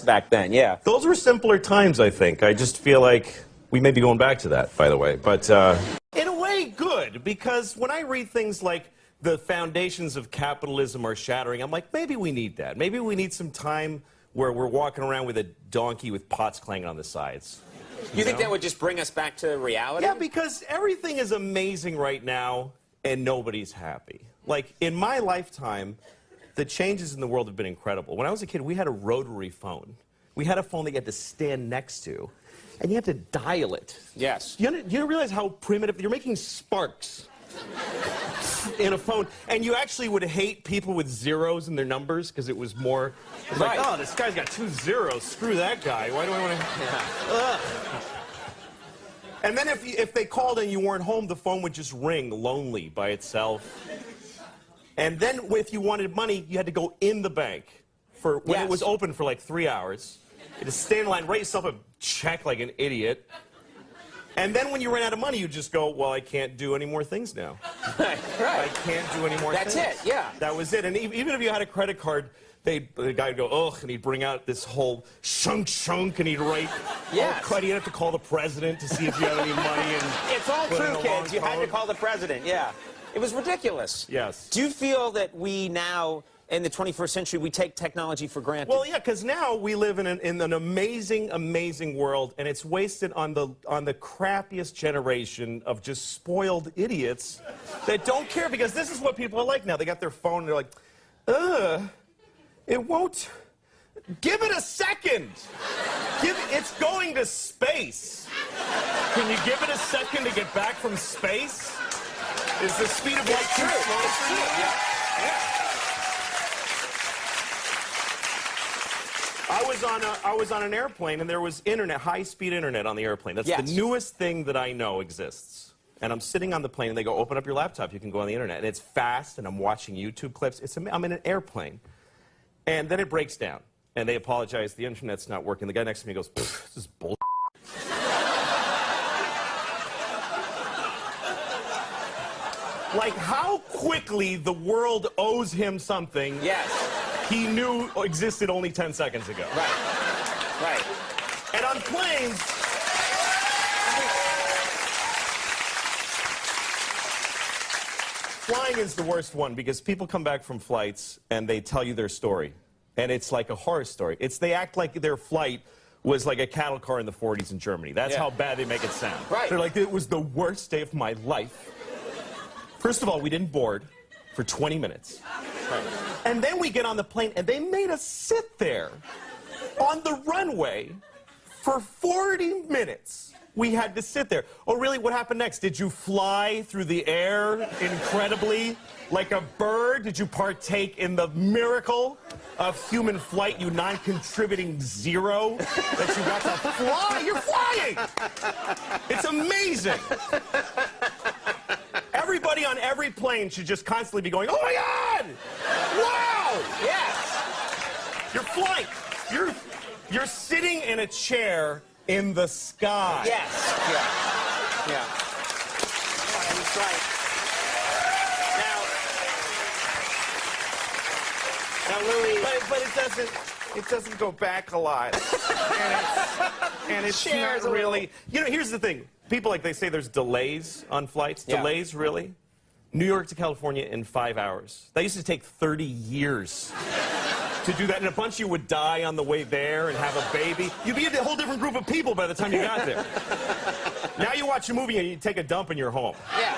back then, yeah. Those were simpler times, I think. I just feel like we may be going back to that, by the way. But in a way, good, because when I read things like the foundations of capitalism are shattering, I'm like, maybe we need that. Maybe we need some time where we're walking around with a donkey with pots clanging on the sides. You think that would just bring us back to reality? Yeah, because everything is amazing right now, and nobody's happy. Like, in my lifetime, the changes in the world have been incredible. When I was a kid, we had a rotary phone. We had a phone that you had to stand next to, and you had to dial it. Yes. You realize how primitive? You're making sparks in a phone, and you actually would hate people with zeros in their numbers because it was more. It was like, oh, this guy's got 2 zeros. Screw that guy. Why do I want to? Yeah. And then if they called and you weren't home, the phone would just ring lonely by itself. And then if you wanted money, you had to go in the bank for when it was open for like 3 hours. You had to stand in line, write yourself a check like an idiot. And then when you ran out of money, you just go, well, I can't do any more things now. Right. I can't do any more things. That's it, yeah. That was it. And even if you had a credit card, the guy would go, ugh, and he'd bring out this whole shunk, and he'd write, he'd have to call the president to see if you had any money. And it's all true, kids. You had to call the president, yeah. It was ridiculous. Yes. Do you feel that we now, in the 21st century, we take technology for granted? Well, yeah, because now we live in an amazing, amazing world, and it's wasted on the crappiest generation of just spoiled idiots that don't care, because this is what people are like now. They got their phone, and they're like, it won't. Give it a second. It's going to space. Can you give it a second to get back from space? Is the speed of light too slow for you? Yeah. I was on an airplane, and there was internet, high-speed internet on the airplane. That's the newest thing that I know exists. And I'm sitting on the plane, and they go, open up your laptop, you can go on the internet. And it's fast, and I'm watching YouTube clips. I'm in an airplane. And then it breaks down, and they apologize, the internet's not working. The guy next to me goes, this is bullshit. Like, how quickly the world owes him something he knew existed only 10 seconds ago. Right. And on planes, flying is the worst one, because people come back from flights and they tell you their story. And it's like a horror story. They act like their flight was like a cattle car in the 40s in Germany. That's how bad they make it sound. Right. They're like, it was the worst day of my life. First of all, we didn't board for 20 minutes. Right. And then we get on the plane, and they made us sit there on the runway for 40 minutes. We had to sit there. Oh, really? What happened next? Did you fly through the air incredibly like a bird? Did you partake in the miracle of human flight, you non-contributing zero, that you got to fly? You're flying! It's amazing. Everybody on every plane should just constantly be going, oh my God! Wow! Yes! You're flying. You're sitting in a chair in the sky. Yes. Yeah. That's right. Now, Louis. But it doesn't go back a lot. and it's not really. You know, here's the thing. People, like, they say there's delays on flights. Yeah. Delays, really? New York to California in 5 hours. That used to take 30 years to do that, and a bunch of you would die on the way there and have a baby. You'd be a whole different group of people by the time you got there. Now you watch a movie and you take a dump and you're home. Yeah.